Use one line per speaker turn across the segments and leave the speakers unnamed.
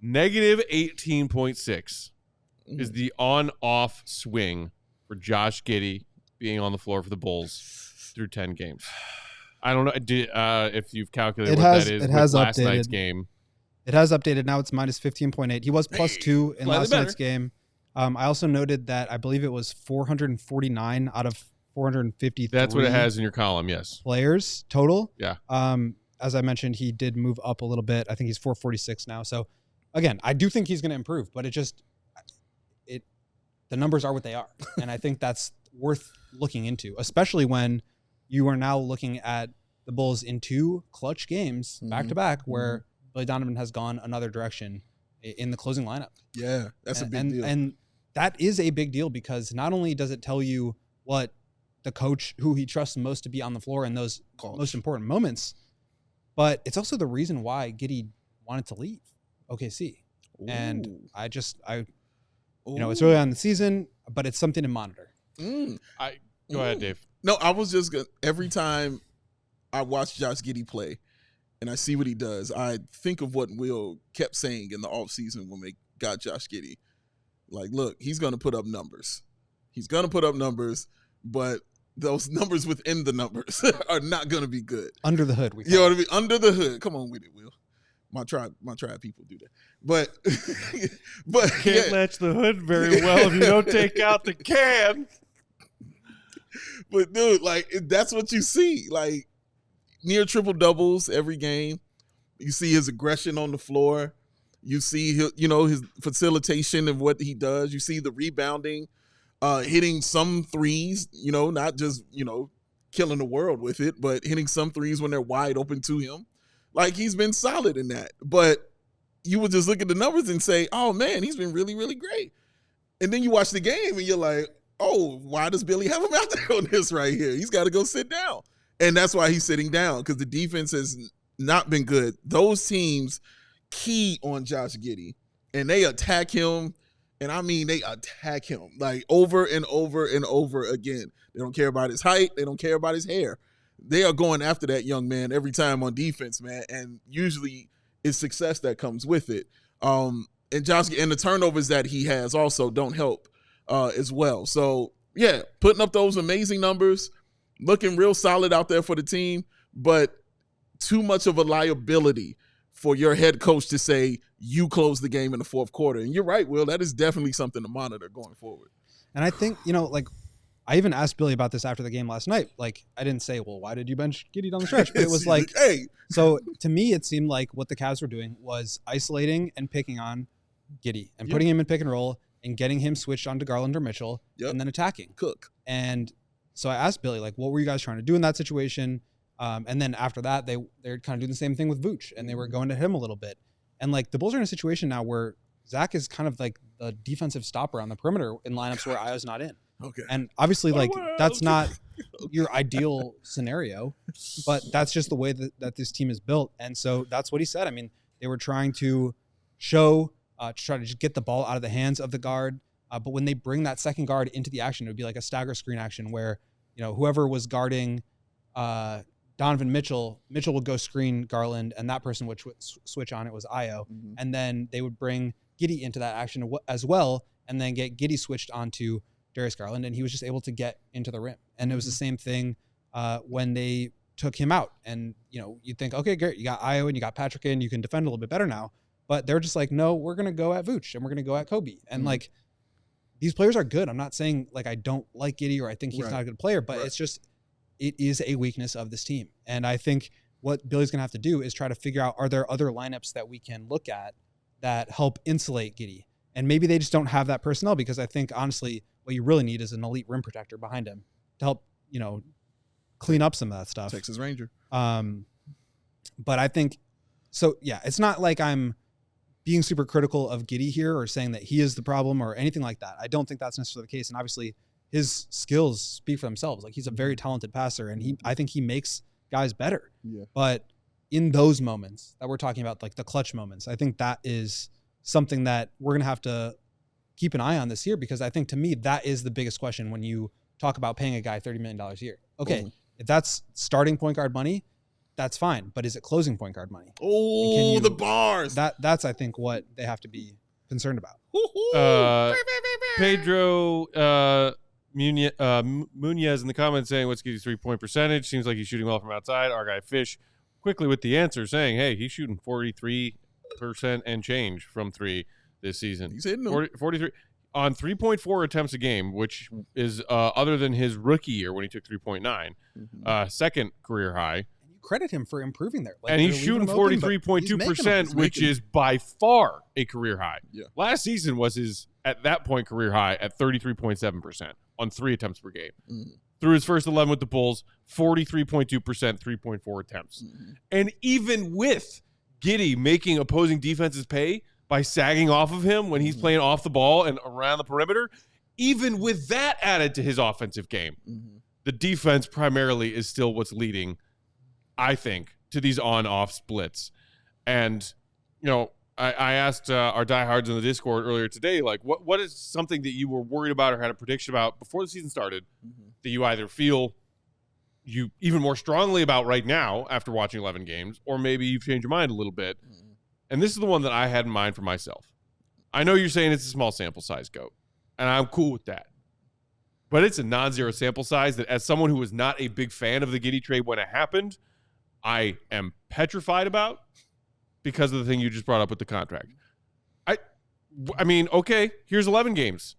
Negative 18.6 is the on-off swing for Josh Giddey being on the floor for the Bulls through 10 games. I don't know if you've calculated that is
it has
with last
updated.
night's game.
It has updated. Now it's minus 15.8. He was plus 2 in last night's game. I also noted that I believe it was 449 out of 453.
That's what it has in your column, yes.
Players total.
Yeah.
As I mentioned, he did move up a little bit. I think he's 446 now. So, again, I do think he's going to improve, but the numbers are what they are. And I think that's worth looking into, especially when you are now looking at the Bulls in 2 clutch games back-to-back where Billy Donovan has gone another direction in the closing lineup.
Yeah, that's a big deal.
And that is a big deal because not only does it tell you what the coach, who he trusts most to be on the floor in those most important moments, but it's also the reason why Giddey wanted to leave OKC. Ooh. And it's early on in the season, but it's something to monitor.
Go ahead, Dave.
No, I was just going to, every time I watch Josh Giddey play and I see what he does, I think of what Will kept saying in the offseason when they got Josh Giddey. Like, look, he's going to put up numbers. He's going to put up numbers, but those numbers within the numbers are not going to be good.
Under the hood.
You know what I mean? Under the hood. Come on with it, Will. My tribe people do that. But
can't latch the hood very well if you don't take out the can.
But dude, like that's what you see. Like near triple doubles every game. You see his aggression on the floor. You see his facilitation and what he does. You see the rebounding, hitting some threes, not just, killing the world with it, but hitting some threes when they're wide open to him. Like he's been solid in that. But you would just look at the numbers and say, oh man, he's been really, really great. And then you watch the game and you're like, oh, why does Billy have him out there on this right here? He's got to go sit down. And that's why he's sitting down, because the defense has not been good. Those teams key on Josh Giddey, and they attack him. And I mean, they attack him like over and over and over again. They don't care about his height. They don't care about his hair. They are going after that young man every time on defense, man. And usually it's success that comes with it. And the turnovers that he has also don't help as well. So yeah, putting up those amazing numbers, looking real solid out there for the team, but too much of a liability for your head coach to say you close the game in the fourth quarter. And you're right, Will, that is definitely something to monitor going forward.
And I think, I even asked Billy about this after the game last night. Like, I didn't say, well, why did you bench Giddey down the stretch? But it was like,
hey.
So to me, it seemed like what the Cavs were doing was isolating and picking on Giddey and putting him in pick and roll and getting him switched onto Garland or Mitchell and then attacking.
Cook.
And so I asked Billy, like, what were you guys trying to do in that situation? And then after that, they're kind of doing the same thing with Vooch, and they were going to him a little bit. And like the Bulls are in a situation now where Zach is kind of like the defensive stopper on the perimeter in lineups where Io's not in.
Okay.
And obviously, like, that's not your ideal scenario, but that's just the way that this team is built. And so that's what he said. I mean, they were trying to to try to just get the ball out of the hands of the guard. But when they bring that second guard into the action, it would be like a stagger screen action where, whoever was guarding Donovan Mitchell would go screen Garland, and that person would switch on. It was Io. Mm-hmm. And then they would bring Giddey into that action as well, and then get Giddey switched onto Darius Garland, and he was just able to get into the rim. And it was the same thing when they took him out. And, you'd think, okay, great, you got Io and you got Patrick in, you can defend a little bit better now. But they're just like, no, we're going to go at Vooch, and we're going to go at Kobe. And, like, these players are good. I'm not saying, like, I don't like Giddey or I think he's not a good player, but it's just – it is a weakness of this team. And I think what Billy's going to have to do is try to figure out, are there other lineups that we can look at that help insulate Giddey? And maybe they just don't have that personnel, because I think, honestly, what you really need is an elite rim protector behind him to help, clean up some of that stuff.
Texas Ranger.
But I think, so yeah, it's not like I'm being super critical of Giddey here or saying that he is the problem or anything like that. I don't think that's necessarily the case. And obviously, his skills speak for themselves. Like, he's a very talented passer, and I think he makes guys better. Yeah. But in those moments that we're talking about, like the clutch moments, I think that is something that we're going to have to keep an eye on this year, because I think, to me, that is the biggest question when you talk about paying a guy $30 million a year. Okay, if that's starting point guard money, that's fine. But is it closing point guard money?
Oh, the bars.
That's I think what they have to be concerned about.
Pedro Munez in the comments saying, what's Giddey's 3-point percentage? Seems like he's shooting well from outside. Our guy Fish quickly with the answer saying, hey, he's shooting 43% and change from 3 this season.
He's hitting them.
43 on 3.4 attempts a game, which is other than his rookie year when he took 3.9, second career high.
You credit him for improving there.
And he's shooting 43.2%, which is by far a career high.
Yeah.
Last season was his, at that point, career high at 33.7% on 3 attempts per game.
Mm-hmm.
Through his first 11 with the Bulls, 43.2%, 3.4 attempts.
Mm-hmm.
And even with Giddey making opposing defenses pay by sagging off of him when he's playing off the ball and around the perimeter, even with that added to his offensive game, the defense primarily is still what's leading, I think, to these on-off splits. And, you know, I asked our diehards in the Discord earlier today, like, what is something that you were worried about or had a prediction about before the season started that you either feel you even more strongly about right now after watching 11 games, or maybe you've changed your mind a little bit? And this is the one that I had in mind for myself. I know you're saying it's a small sample size, Goat, and I'm cool with that. But it's a non-zero sample size that, as someone who was not a big fan of the Giddey trade when it happened, I am petrified about because of the thing you just brought up with the contract. I mean, okay, here's 11 games.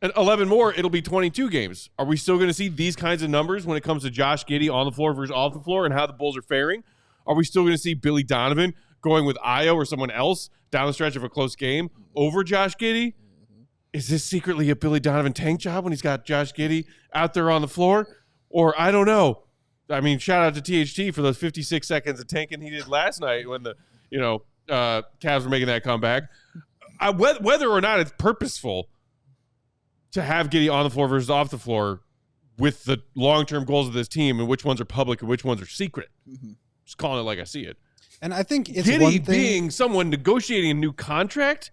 And 11 more, it'll be 22 games. Are we still going to see these kinds of numbers when it comes to Josh Giddey on the floor versus off the floor and how the Bulls are faring? Are we still going to see Billy Donovan going with Io or someone else down the stretch of a close game over Josh Giddey? Is this secretly a Billy Donovan tank job when he's got Josh Giddey out there on the floor? Or I don't know. I mean, shout out to THT for those 56 seconds of tanking he did last night when the, Cavs were making that comeback. Whether or not it's purposeful to have Giddey on the floor versus off the floor with the long-term goals of this team and which ones are public and which ones are secret. Just calling it like I see it.
And I think it's
Giddey
one thing,
being someone negotiating a new contract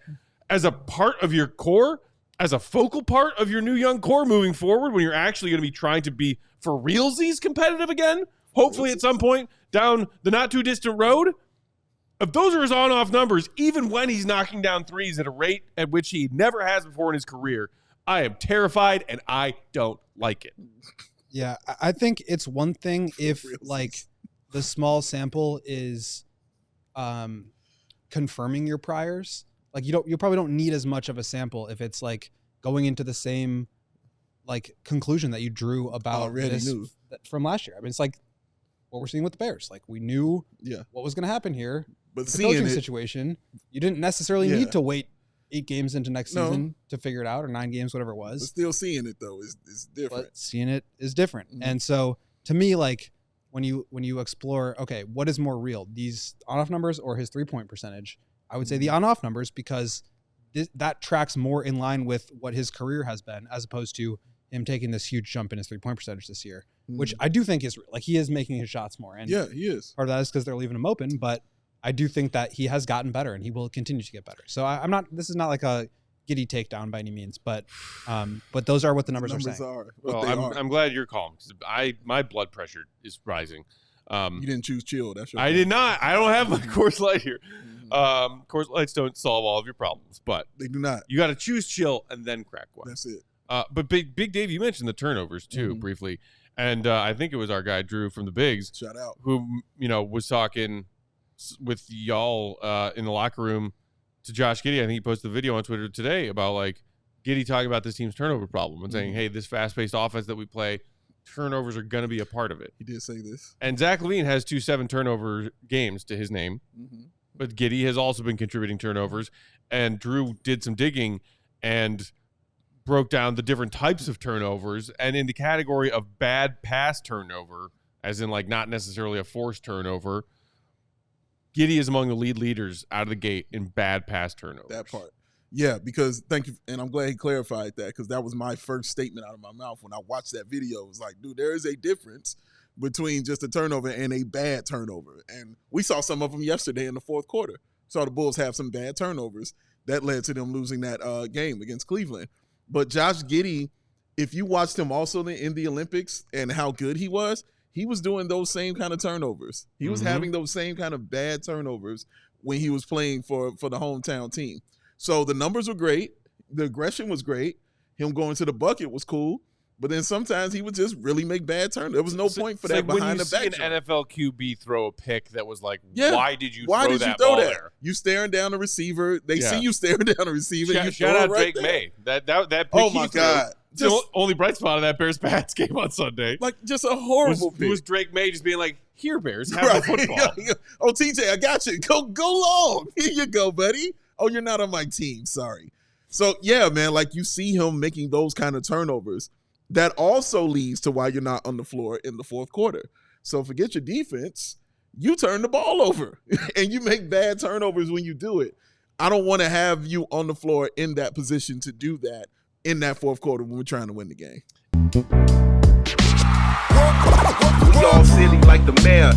as a part of your core, as a focal part of your new young core moving forward when you're actually going to be trying to be for realsies competitive again, hopefully at some point down the not too distant road. If those are his on-off numbers, even when he's knocking down threes at a rate at which he never has before in his career, I am terrified and I don't like it.
Yeah, I think it's one thing if like the small sample is confirming your priors. Like you probably don't need as much of a sample if it's like going into the same like conclusion that you drew about this from last year. I mean, it's like what we're seeing with the Bears. Like we knew what was going to happen here.
But
the coaching situation, you didn't necessarily need to wait 8 games into next season to figure it out, or 9 games, whatever it was.
But still seeing it though is different.
But seeing it is different. And so to me, like when you explore, okay, what is more real, these on-off numbers or his 3-point percentage? I would say the on-off numbers, because that tracks more in line with what his career has been, as opposed to him taking this huge jump in his 3-point percentage this year, which I do think is like he is making his shots more. And
yeah, he is.
Part of that is because they're leaving him open, but I do think that he has gotten better and he will continue to get better. So I'm not. This is not like a Giddey takedown by any means, but those are what the numbers are saying.
Well, I'm glad you're calm because my blood pressure is rising.
You didn't choose chill. That's your
I did not. I don't have my Coors Light here. Coors Lights don't solve all of your problems, but
they do not.
You got to choose chill and then crack one.
That's it.
But Big Dave, you mentioned the turnovers too briefly, and I think it was our guy Drew from the Bigs.
Shout out.
Who was talking with y'all in the locker room to Josh Giddey. I think he posted a video on Twitter today about like Giddey talking about this team's turnover problem and saying, hey, this fast-paced offense that we play, turnovers are going to be a part of it.
He did say this.
And Zach LaVine has 2 7-turnover games to his name, but Giddey has also been contributing turnovers, and Drew did some digging and broke down the different types of turnovers, and in the category of bad pass turnover, as in like not necessarily a forced turnover, Giddey is among the lead leaders out of the gate in bad pass turnovers.
That part. Yeah, because thank you. And I'm glad he clarified that, because that was my first statement out of my mouth when I watched that video. It was like, dude, there is a difference between just a turnover and a bad turnover. And we saw some of them yesterday in the fourth quarter. Saw the Bulls have some bad turnovers that led to them losing that game against Cleveland. But Josh Giddey, if you watched him also in the Olympics and how good he was he was doing those same kind of turnovers. He was having those same kind of bad turnovers when he was playing for the hometown team. So the numbers were great. The aggression was great. Him going to the bucket was cool. But then sometimes he would just really make bad turnovers. There was no point for that behind the back.
When you see an NFL QB throw a pick that was like, why did you throw that ball there?
You staring down the receiver. They see you staring down the receiver.
Shout out Drake May. That pick
oh, my God.
Just, the only bright spot of that Bears-Pats game on Sunday.
Like, just a horrible pick.
It was Drake May just being like, here, Bears, have the football.
Oh, TJ, I got you. Go long. Here you go, buddy. Oh, you're not on my team. Sorry. So, yeah, man, like you see him making those kind of turnovers. That also leads to why you're not on the floor in the fourth quarter. So forget your defense. You turn the ball over and you make bad turnovers when you do it. I don't want to have you on the floor in that position to do that in that fourth quarter when we're trying to win the game.
We all silly like the mayor.